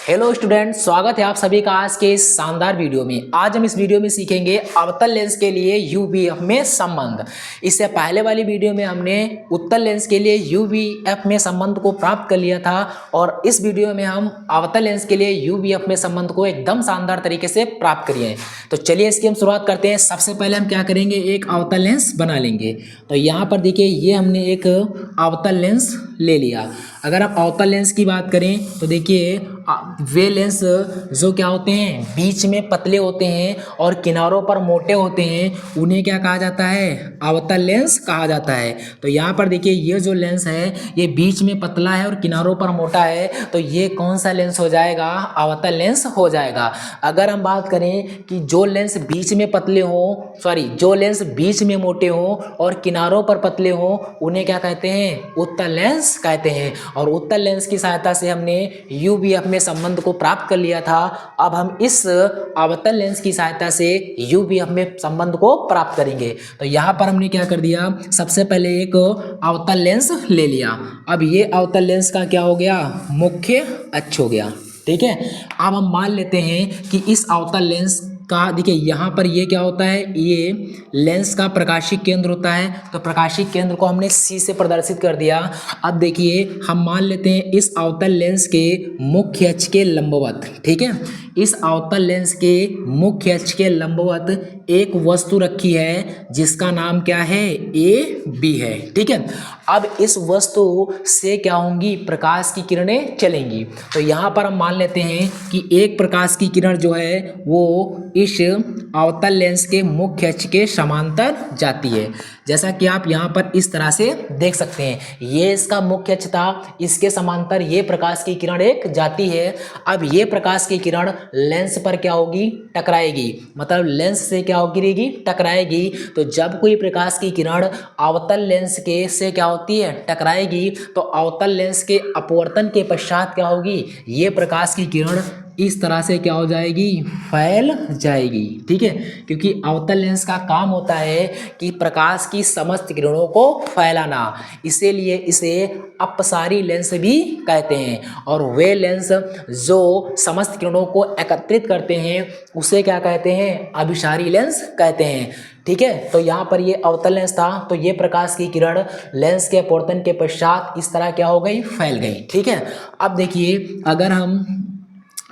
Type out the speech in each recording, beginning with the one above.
Hello student, स्वागत है आप सभी का आज के इस शानदार वीडियो में। आज हम इस वीडियो में सीखेंगे अवतल लेंस के लिए यूवीएफ में संबंध। इससे पहले वाली वीडियो में हमने उत्तल लेंस के लिए यूवीएफ में संबंध को प्राप्त कर लिया था और इस वीडियो में हम अवतल लेंस के लिए यूवीएफ में संबंध को एकदम शानदार तरीके से प्राप्त करिए। तो चलिए इसकी हम शुरुआत करते हैं। सबसे पहले हम क्या करेंगे, एक अवतल लेंस बना लेंगे। तो यहाँ पर देखिए, ये हमने एक अवतल लेंस ले लिया। अगर आप अवतल लेंस की बात करें तो देखिए, वे लेंस जो क्या होते हैं, बीच में पतले होते हैं और किनारों पर मोटे होते हैं, उन्हें क्या कहा जाता है, अवतल लेंस कहा जाता है। तो यहाँ पर देखिए, ये जो लेंस है ये बीच में पतला है और किनारों पर मोटा है, तो ये कौन सा लेंस हो जाएगा, अवतल लेंस हो जाएगा। अगर हम बात करें कि जो लेंस बीच में पतले हो, जो लेंस बीच में मोटे हो और किनारों पर पतले हो, उन्हें क्या कहते हैं, उत्तल लेंस कहते हैं। और उत्तल लेंस की सहायता से हमने यूवीएफ में संबंध को प्राप्त कर लिया था। अब हम इस अवतल लेंस की सहायता से यूवीएफ में संबंध को प्राप्त करेंगे। तो यहाँ पर हमने क्या कर दिया, सबसे पहले एक अवतल लेंस ले लिया। अब ये अवतल लेंस का क्या हो गया, मुख्य अक्ष हो गया। ठीक है, अब हम मान लेते हैं कि इस अवतल लेंस का, देखिए यहाँ पर ये क्या होता है, ये लेंस का प्रकाशीय केंद्र होता है। तो प्रकाशीय केंद्र को हमने C से प्रदर्शित कर दिया। अब देखिए, हम मान लेते हैं इस अवतल लेंस के मुख्य अक्ष के लंबवत। ठीक है, इस अवतल लेंस के मुख्य अक्ष के लंबवत एक वस्तु रखी है जिसका नाम क्या है, AB है। ठीक है, अब इस वस्तु से क्या होंगी, प्रकाश की किरणें चलेंगी। तो यहाँ पर हम मान लेते हैं कि एक प्रकाश की किरण जो है वो इस अवतल लेंस के मुख्य अक्ष के समांतर जाती है। जैसा कि आप यहाँ पर इस तरह से देख सकते हैं, ये इसका मुख्य अक्ष था, इसके समांतर ये प्रकाश की किरण एक जाती है। अब ये प्रकाश की किरण लेंस पर क्या होगी, टकराएगी, मतलब लेंस से क्या होगी, टकराएगी। तो जब कोई प्रकाश की किरण अवतल लेंस के से क्या होती है, टकराएगी, तो अवतल लेंस के अपवर्तन के पश्चात क्या होगी, ये प्रकाश की किरण इस तरह से क्या हो जाएगी, फैल जाएगी। ठीक है, क्योंकि अवतल लेंस का काम होता है कि प्रकाश की समस्त किरणों को फैलाना, इसीलिए इसे अपसारी लेंस भी कहते हैं। और वे लेंस जो समस्त किरणों को एकत्रित करते हैं उसे क्या कहते हैं, अभिसारी लेंस कहते हैं। ठीक है, तो यहाँ पर ये अवतल लेंस था, तो ये प्रकाश की किरण लेंस के अपवर्तन के पश्चात इस तरह क्या हो गई, फैल गई। ठीक है, अब देखिए, अगर हम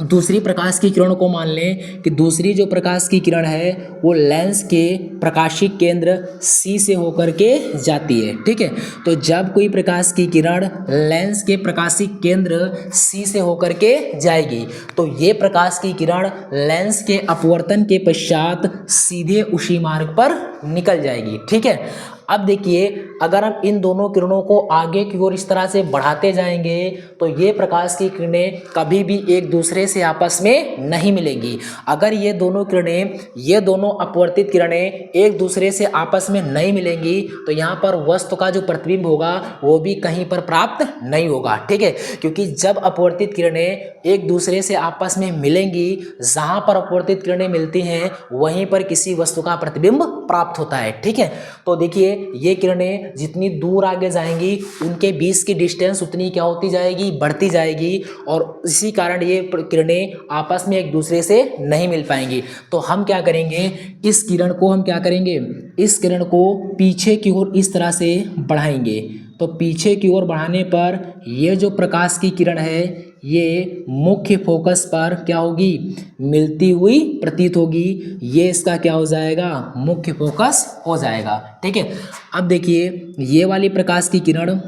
दूसरी प्रकाश की किरण को मान लें कि दूसरी जो प्रकाश की किरण है वो लेंस के प्रकाशीय केंद्र C से होकर के जाती है। ठीक है, तो जब कोई प्रकाश की किरण लेंस के प्रकाशीय केंद्र C से होकर के जाएगी तो ये प्रकाश की किरण लेंस के अपवर्तन के पश्चात सीधे उसी मार्ग पर निकल जाएगी। ठीक है, अब देखिए, अगर हम इन दोनों किरणों को आगे की ओर इस तरह से बढ़ाते जाएंगे तो ये प्रकाश की किरणें कभी भी एक दूसरे से आपस में नहीं मिलेंगी। अगर ये दोनों किरणें, ये दोनों अपवर्तित किरणें एक दूसरे से आपस में नहीं मिलेंगी तो यहाँ पर वस्तु का जो प्रतिबिंब होगा वो भी कहीं पर प्राप्त नहीं होगा। ठीक है, क्योंकि जब अपवर्तित किरणें एक दूसरे से आपस में मिलेंगी, जहाँ पर अपवर्तित किरणें मिलती हैं वहीं पर किसी वस्तु का प्रतिबिंब प्राप्त होता है। ठीक है, तो देखिए, ये किरणें जितनी दूर आगे जाएंगी उनके बीच की डिस्टेंस उतनी क्या होती जाएगी, बढ़ती जाएगी, और इसी कारण ये किरणें आपस में एक दूसरे से नहीं मिल पाएंगी। तो हम क्या करेंगे, इस किरण को हम क्या करेंगे, इस किरण को पीछे की ओर इस तरह से बढ़ाएंगे। तो पीछे की ओर बढ़ाने पर ये जो प्रकाश की किरण है ये मुख्य फोकस पर क्या होगी, मिलती हुई प्रतीत होगी। ये इसका क्या हो जाएगा, मुख्य फोकस हो जाएगा। ठीक है, अब देखिए, ये वाली प्रकाश की किरण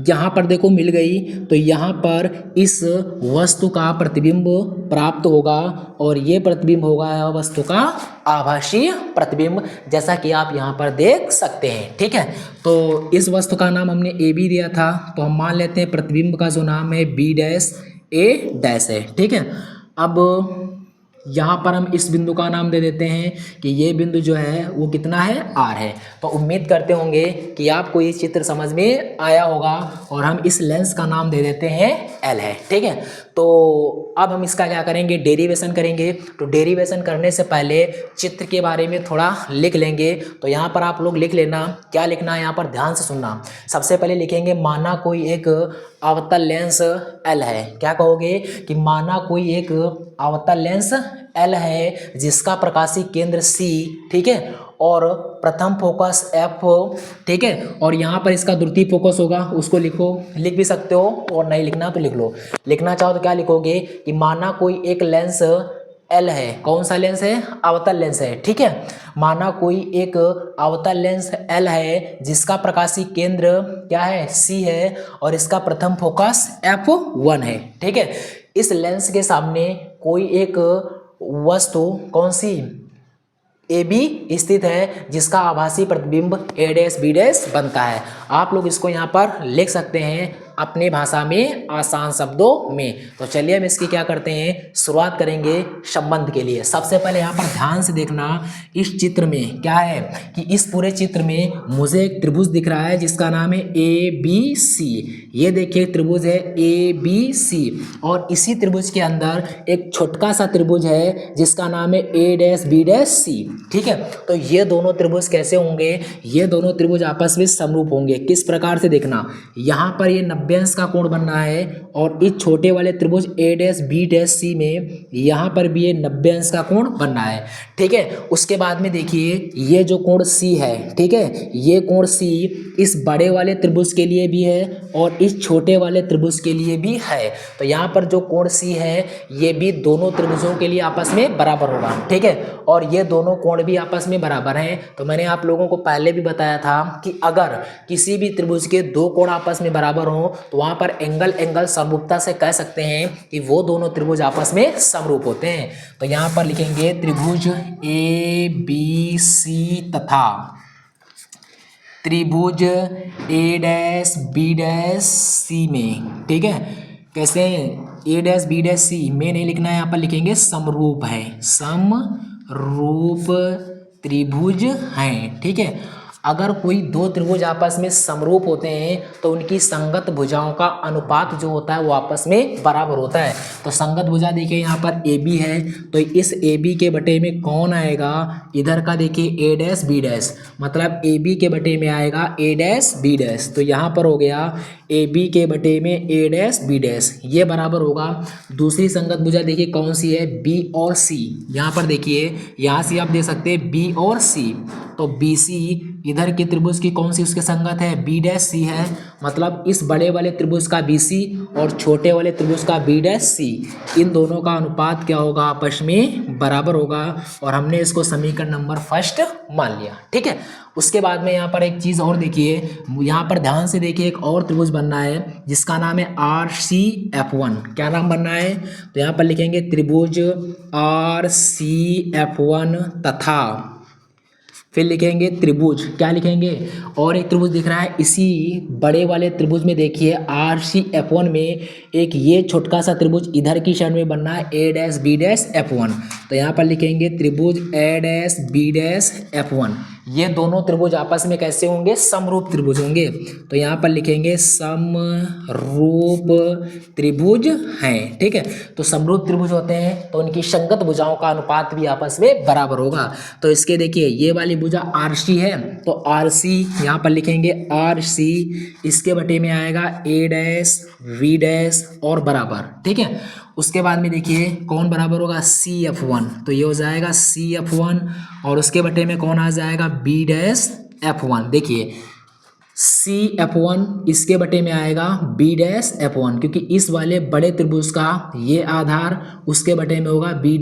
यहाँ पर देखो मिल गई, तो यहाँ पर इस वस्तु का प्रतिबिंब प्राप्त होगा और ये प्रतिबिंब होगा वस्तु का आभासीय प्रतिबिंब, जैसा कि आप यहाँ पर देख सकते हैं। ठीक है, तो इस वस्तु का नाम हमने AB दिया था, तो हम मान लेते हैं प्रतिबिंब का जो नाम है B', A' है। ठीक है, अब यहाँ पर हम इस बिंदु का नाम दे देते हैं कि ये बिंदु जो है वो कितना है, R है। तो उम्मीद करते होंगे कि आपको ये चित्र समझ में आया होगा और हम इस लेंस का नाम दे देते हैं L है। ठीक है, तो अब हम इसका क्या करेंगे, डेरिवेशन करेंगे। तो डेरिवेशन करने से पहले चित्र के बारे में थोड़ा लिख लेंगे। तो यहाँ पर आप लोग लिख लेना, क्या लिखना है यहाँ पर ध्यान से सुनना। सबसे पहले लिखेंगे, माना कोई एक अवतल लेंस L है। क्या कहोगे कि माना कोई एक अवतल लेंस L है जिसका प्रकाशीय केंद्र C, ठीक है, और प्रथम फोकस F, ठीक है, और यहाँ पर इसका द्वितीय फोकस होगा, उसको लिखो, लिख भी सकते हो और नहीं लिखना तो लिख लो। लिखना चाहो तो क्या लिखोगे कि माना कोई एक लेंस L है। कौन सा लेंस है? अवतल लेंस है, ठीक है। माना कोई एक अवतल लेंस L है जिसका प्रकाशीय केंद्र क्या है? C है, और इसका प्रथम फोकस F1 है, ठीक है। इस लेंस के सामने कोई एक वस्तु कौन सी? AB स्थित है जिसका आभासी प्रतिबिंब A' बनता है। आप लोग इसको यहाँ पर लिख सकते हैं अपनी भाषा में आसान शब्दों में। तो चलिए हम इसकी क्या करते हैं, शुरुआत करेंगे संबंध के लिए। सबसे पहले यहाँ पर ध्यान से देखना, इस चित्र में क्या है कि इस पूरे चित्र में मुझे एक त्रिभुज दिख रहा है जिसका नाम है ABC। ये देखिए त्रिभुज है ABC, और इसी त्रिभुज के अंदर एक छोटका सा त्रिभुज है जिसका नाम है A', ठीक है। तो ये दोनों त्रिभुज कैसे होंगे? ये दोनों त्रिभुज आपस में समरूप होंगे। किस प्रकार से? देखना, यहाँ पर ये 90 अंश का कोण बनना है, और इस छोटे वाले त्रिभुज A', में यहाँ पर भी ये 90 अंश का कोण बनना है, ठीक है। उसके बाद में देखिए ये जो कोण C है, ठीक है, ये कोण C इस बड़े वाले त्रिभुज के लिए भी है और इस छोटे वाले त्रिभुज के लिए भी है। तो यहाँ पर जो कोण C है ये भी दोनों त्रिभुजों के लिए आपस में बराबर होगा, ठीक है, और ये दोनों कोण भी आपस में बराबर हैं। तो मैंने आप लोगों को पहले भी बताया था कि अगर किसी भी त्रिभुज के दो कोण आपस में बराबर हो तो वहां पर एंगल समरूपता से कह सकते हैं कि वो दोनों त्रिभुज आपस में समरूप होते हैं। तो यहाँ पर लिखेंगे त्रिभुज ABC तथा त्रिभुज A', में, ठीक है। कैसे? A', में नहीं लिखना है, यहाँ पर लिखेंगे समरूप है, समरूप त्रिभुज हैं, ठीक है। अगर कोई दो त्रिभुज आपस में समरूप होते हैं तो उनकी संगत भुजाओं का अनुपात जो होता है वो आपस में बराबर होता है। तो संगत भुजा देखिए यहाँ पर AB है, तो इस AB के बटे में कौन आएगा? इधर का देखिए A', मतलब AB के बटे में आएगा A', तो यहाँ पर हो गया AB के बटे में A', ये बराबर होगा। दूसरी संगत भुजा देखिए कौन सी है? B और C। यहाँ पर देखिए, यहाँ से आप दे सकते हैं B और C, तो BC इधर के त्रिभुज की कौन सी उसके संगत है? B', है, मतलब इस बड़े वाले त्रिभुज का BC और छोटे वाले त्रिभुज का B', इन दोनों का अनुपात क्या होगा? आपस में बराबर होगा, और हमने इसको समीकरण नंबर फर्स्ट मान लिया, ठीक है। उसके बाद में यहाँ पर एक चीज़ और देखिए, यहाँ पर ध्यान से देखिए, एक और त्रिभुज बनना है जिसका नाम है RCF1। क्या नाम बनना है? तो यहाँ पर लिखेंगे त्रिभुज RCF1 तथा फिर लिखेंगे त्रिभुज, क्या लिखेंगे? और एक त्रिभुज दिख रहा है इसी बड़े वाले त्रिभुज में, देखिए RCF1 में एक ये छोटका सा त्रिभुज इधर की साइड में बनना है A', तो यहाँ पर लिखेंगे त्रिभुज A', ये दोनों त्रिभुज आपस में कैसे होंगे? समरूप त्रिभुज होंगे। तो यहाँ पर लिखेंगे समरूप त्रिभुज हैं, ठीक है। तो समरूप त्रिभुज होते हैं तो उनकी संगत भुजाओं का अनुपात भी आपस में बराबर होगा। तो इसके देखिए ये वाली भुजा RC है, तो RC यहाँ पर लिखेंगे RC, इसके बटे में आएगा A', V' और बराबर, ठीक है। उसके बाद में देखिए कौन बराबर होगा? CF1, तो ये हो जाएगा CF1, और उसके बटे में कौन आ जाएगा? B', देखिए CF1 इसके बटे में आएगा B', क्योंकि इस वाले बड़े त्रिभुज का ये आधार उसके बटे में होगा B',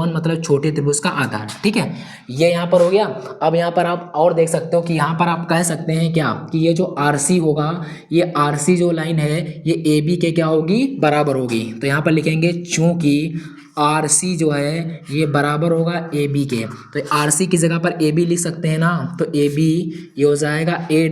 मतलब छोटे त्रिभुज का आधार, ठीक है। ये यहाँ पर हो गया। अब यहाँ पर आप और देख सकते हो कि यहाँ पर आप कह सकते हैं क्या कि ये जो RC होगा, ये RC जो लाइन है ये AB के क्या होगी? बराबर होगी। तो यहाँ पर लिखेंगे चूंकि RC जो है ये बराबर होगा AB के, तो RC की जगह पर AB लिख सकते हैं ना, तो AB ये हो जाएगा A',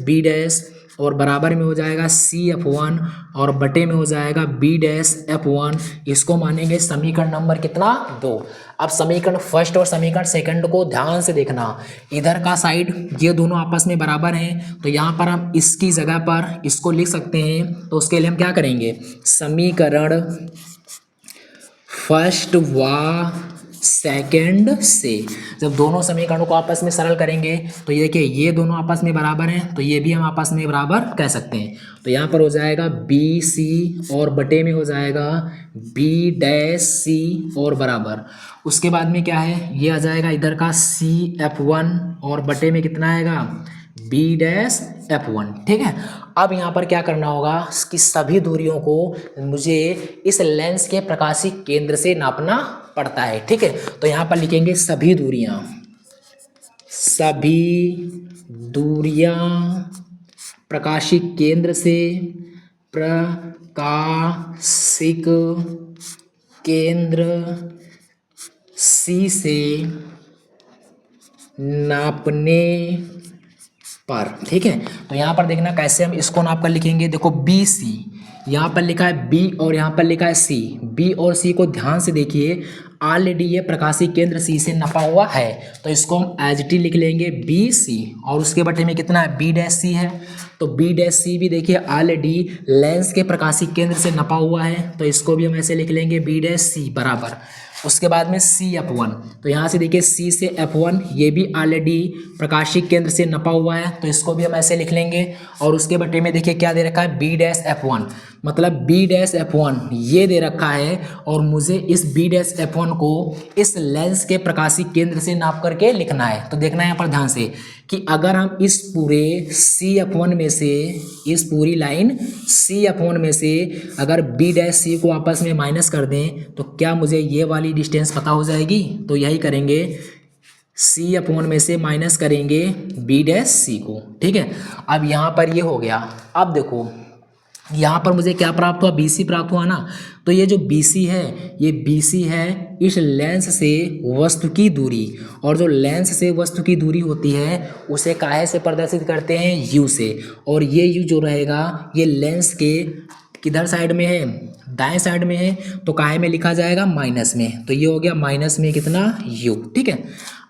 B', और बराबर में हो जाएगा CF1, और बटे में हो जाएगा B', इसको मानेंगे समीकरण नंबर कितना? 2। अब समीकरण फर्स्ट और समीकरण सेकंड को ध्यान से देखना, इधर का साइड ये दोनों आपस में बराबर हैं, तो यहाँ पर हम इसकी जगह पर इसको लिख सकते हैं। तो उसके लिए हम क्या करेंगे? समीकरण फर्स्ट व सेकेंड से। जब दोनों समीकरणों को आपस में सरल करेंगे तो ये देखिए ये दोनों आपस में बराबर हैं, तो ये भी हम आपस में बराबर कह सकते हैं। तो यहाँ पर हो जाएगा बी सी और बटे में हो जाएगा बी डैश सी और बराबर। उसके बाद में क्या है, ये आ जाएगा इधर का सी एफ वन और बटे में कितना आएगा बी डैश एफ वन। ठीक है, अब यहाँ पर क्या करना होगा कि सभी दूरियों को मुझे इस लेंस के प्रकाशिक केंद्र से नापना पड़ता है। ठीक है, तो यहाँ पर लिखेंगे सभी दूरियां प्रकाशिक केंद्र से प्रकाशिक केंद्र सी से नापने पर। ठीक है, तो यहाँ पर देखना कैसे हम इसको नाप कर लिखेंगे। देखो बी सी, यहाँ पर लिखा है बी और यहाँ पर लिखा है सी। बी और सी को ध्यान से देखिए, ऑलरेडी ये प्रकाशिक केंद्र सी से नपा हुआ है, तो इसको हम एज टी लिख लेंगे बी सी और उसके बटे में कितना है बी डैश सी है। तो बी डैश सी भी देखिए ऑलरेडी लेंस के प्रकाशिक केंद्र से नपा हुआ है, तो इसको भी हम ऐसे लिख लेंगे बी डैश सी बराबर। उसके बाद में सी एफ वन, तो यहाँ से देखिए सी से एफ वन, ये भी ऑलरेडी प्रकाशिक केंद्र से नपा हुआ है, तो इसको भी हम ऐसे लिख लेंगे। और उसके बटे में देखिए क्या दे रखा है बी डैश एफ वन, मतलब बी डैश एफ वन ये दे रखा है और मुझे इस बी डैश एफ वन को इस लेंस के प्रकाशिक केंद्र से नाप करके लिखना है। तो देखना है यहाँ पर ध्यान से कि अगर हम इस पूरे सी एफ वन में से, इस पूरी लाइन सी एफ वन में से अगर बी डैश सी को आपस में माइनस कर दें तो क्या मुझे ये वाली डिस्टेंस पता हो जाएगी। तो यही करेंगे, सी एफ वन में से माइनस करेंगे बी डैश सी को। ठीक है, अब यहाँ पर ये हो गया। अब देखो यहाँ पर मुझे क्या प्राप्त हुआ, BC प्राप्त हुआ ना। तो ये जो BC है, ये BC है इस लेंस से वस्तु की दूरी, और जो लेंस से वस्तु की दूरी होती है उसे काहे से प्रदर्शित करते हैं, U से। और ये U जो रहेगा ये लेंस के किधर साइड में है, दाएं साइड में है, तो काहे में लिखा जाएगा माइनस में। तो ये हो गया माइनस में कितना U। ठीक है,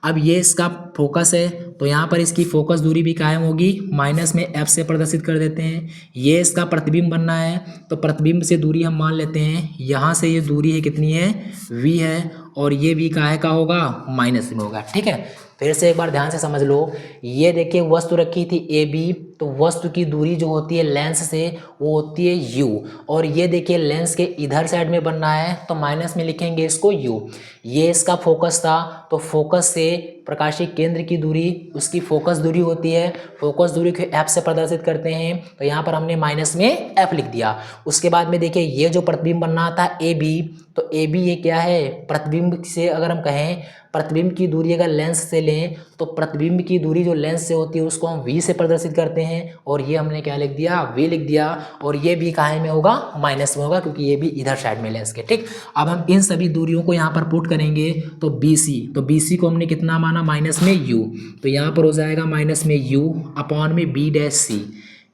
अब ये इसका फोकस है, तो यहाँ पर इसकी फोकस दूरी भी कायम होगी, माइनस में F से प्रदर्शित कर देते हैं। ये इसका प्रतिबिंब बनना है, तो प्रतिबिंब से दूरी हम मान लेते हैं, यहाँ से ये दूरी है कितनी है V है, और ये भी काहे का होगा माइनस में होगा। ठीक है, फिर से एक बार ध्यान से समझ लो। ये देखिए वस्तु रखी थी AB, तो वस्तु की दूरी जो होती है लेंस से वो होती है U, और ये देखिए लेंस के इधर साइड में बनना है तो माइनस में लिखेंगे इसको U। ये इसका फोकस था, तो फोकस से प्रकाशिक केंद्र की दूरी उसकी फोकस दूरी होती है, फोकस दूरी को F से प्रदर्शित करते हैं, तो यहाँ पर हमने माइनस में F लिख दिया। उसके बाद में देखिए ये जो प्रतिबिंब बनना था AB, तो AB ये क्या है, प्रतिबिंब से अगर हम कहें प्रतिबिंब की दूरी अगर लेंस से लें तो प्रतिबिंब की दूरी जो लेंस से होती है उसको हम V से प्रदर्शित करते हैं, और ये हमने क्या लिख दिया V लिख दिया, और ये भी काहे में होगा माइनस में होगा क्योंकि ये भी इधर साइड में लेंस के। ठीक, अब हम इन सभी दूरियों को यहाँ पर पुट करेंगे, तो BC, तो BC को हमने कितना माना माइनस में U, तो यहाँ पर हो जाएगा माइनस में U अपॉन में B dash C.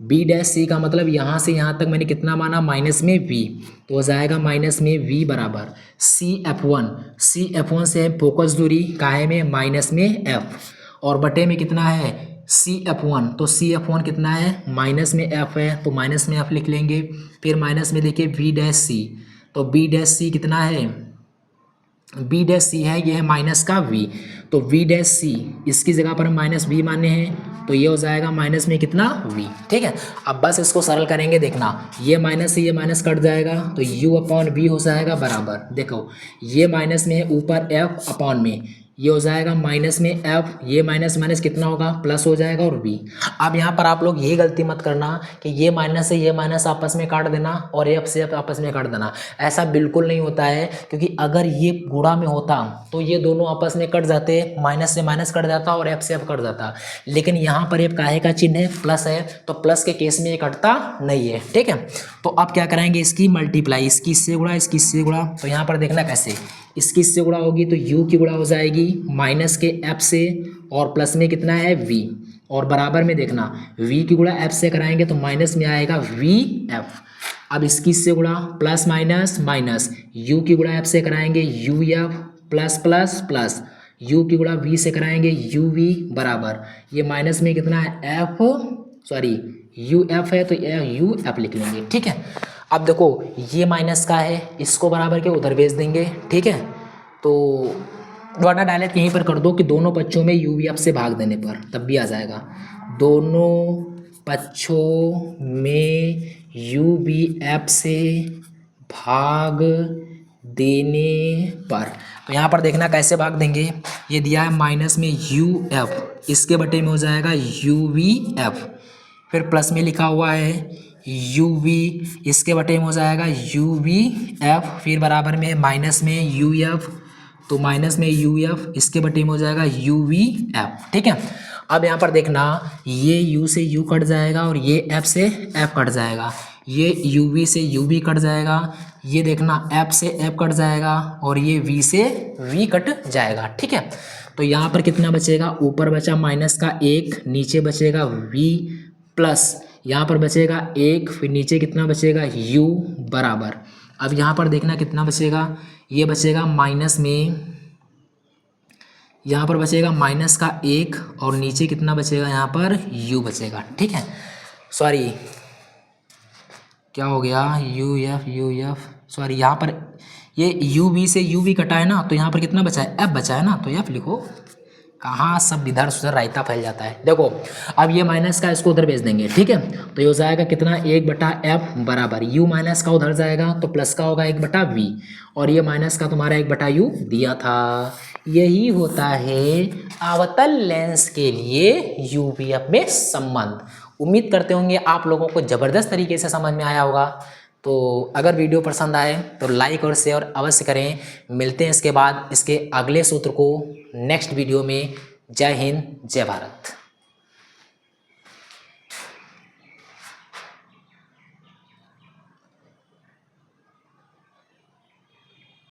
B dash C का मतलब यहाँ से यहाँ तक मैंने कितना माना माइनस में V, तो हो जाएगा माइनस में V बराबर सी एफ वन से है फोकस दूरी काहे में माइनस में F, और बटे में कितना है सी एफ वन, तो सी एफ वन कितना है माइनस में F है, तो माइनस में F लिख लेंगे। फिर माइनस में देखिए V डैश सी, तो B डैश सी कितना है, B डैश सी है ये है माइनस का V, तो V डैश सी इसकी जगह पर हम माइनस V माने हैं, तो ये हो जाएगा माइनस में कितना V। ठीक है, अब बस इसको सरल करेंगे, देखना ये माइनस से ये माइनस कट जाएगा, तो U अपॉन V हो जाएगा बराबर, देखो ये माइनस में है ऊपर F अपॉन में, ये हो जाएगा माइनस में F, ये माइनस माइनस कितना होगा प्लस हो जाएगा और V। अब यहाँ पर आप लोग ये गलती मत करना कि ये माइनस से ये माइनस आपस में काट देना और F से F आपस में काट देना, ऐसा बिल्कुल नहीं होता है, क्योंकि अगर ये गुणा में होता तो ये दोनों आपस में कट जाते, माइनस से माइनस कट जाता और F से F कट जाता, लेकिन यहाँ पर F काहे का चिन्ह है प्लस है, तो प्लस के केस में ये कटता नहीं है। ठीक है, तो अब क्या कराएंगे इसकी मल्टीप्लाई, इसकी इससे गुणा इसकी इससे गुणा, तो यहाँ पर देखना कैसे, इसकी इससे गुणा होगी तो U की गुणा हो जाएगी माइनस के F से, और प्लस में कितना है V, और बराबर में देखना V की गुणा F से कराएंगे तो माइनस में आएगा VF। अब इसकी इससे गुणा प्लस माइनस माइनस, U की गुणा F से कराएंगे UF plus plus plus, U की गुणा V से कराएंगे UV बराबर, ये माइनस में कितना है UF है तो UF लिख लेंगे। ठीक है, अब देखो ये माइनस का है, इसको बराबर के उधर भेज देंगे। ठीक है, तो वरना डायरेक्ट यहीं पर कर दो कि दोनों पक्षों में यू वी एफ से भाग देने पर तब भी आ जाएगा। दोनों पक्षों में यू वी एफ से भाग देने पर, तो यहाँ पर देखना कैसे भाग देंगे। ये दिया है माइनस में यू एफ, इसके बटे में हो जाएगा यू वी एफ, फिर प्लस में लिखा हुआ है यू वी, इसके बटे में हो जाएगा यू वी एफ, फिर बराबर में माइनस में यू एफ, तो माइनस में यू एफ, इसके बटे में हो जाएगा यू वी एफ। ठीक है, अब यहाँ पर देखना ये u से u कट जाएगा और ये f से f कट जाएगा, ये u v से u v कट जाएगा, ये देखना f से f कट जाएगा और ये v से v कट जाएगा। ठीक है, तो यहाँ पर कितना बचेगा, ऊपर बचा माइनस का 1, नीचे बचेगा v प्लस यहाँ पर बचेगा 1, फिर नीचे कितना बचेगा u बराबर। अब यहाँ पर देखना कितना बचेगा, ये बचेगा माइनस में, यहाँ पर बचेगा माइनस का 1 और नीचे कितना बचेगा, यहाँ पर u बचेगा। ठीक है, सॉरी क्या हो गया, यू एफ सॉरी, यहाँ पर ये यू वी से यू वी कटा है ना, तो यहाँ पर कितना बचा है, f बचा है ना, तो f लिखो। कहाँ सब इधर उधर रायता फैल जाता है। देखो अब ये माइनस का इसको उधर भेज देंगे। ठीक है, तो ये हो जाएगा कितना, 1/f बराबर u माइनस का उधर जाएगा तो प्लस का होगा 1/v, और ये माइनस का तुम्हारा 1/u दिया था। यही होता है अवतल लेंस के लिए यूवीएफ में संबंध। उम्मीद करते होंगे आप लोगों को ज़बरदस्त तरीके से समझ में आया होगा। तो अगर वीडियो पसंद आए तो लाइक और शेयर अवश्य करें। मिलते हैं इसके बाद इसके अगले सूत्र को नेक्स्ट वीडियो में। जय हिंद, जय भारत।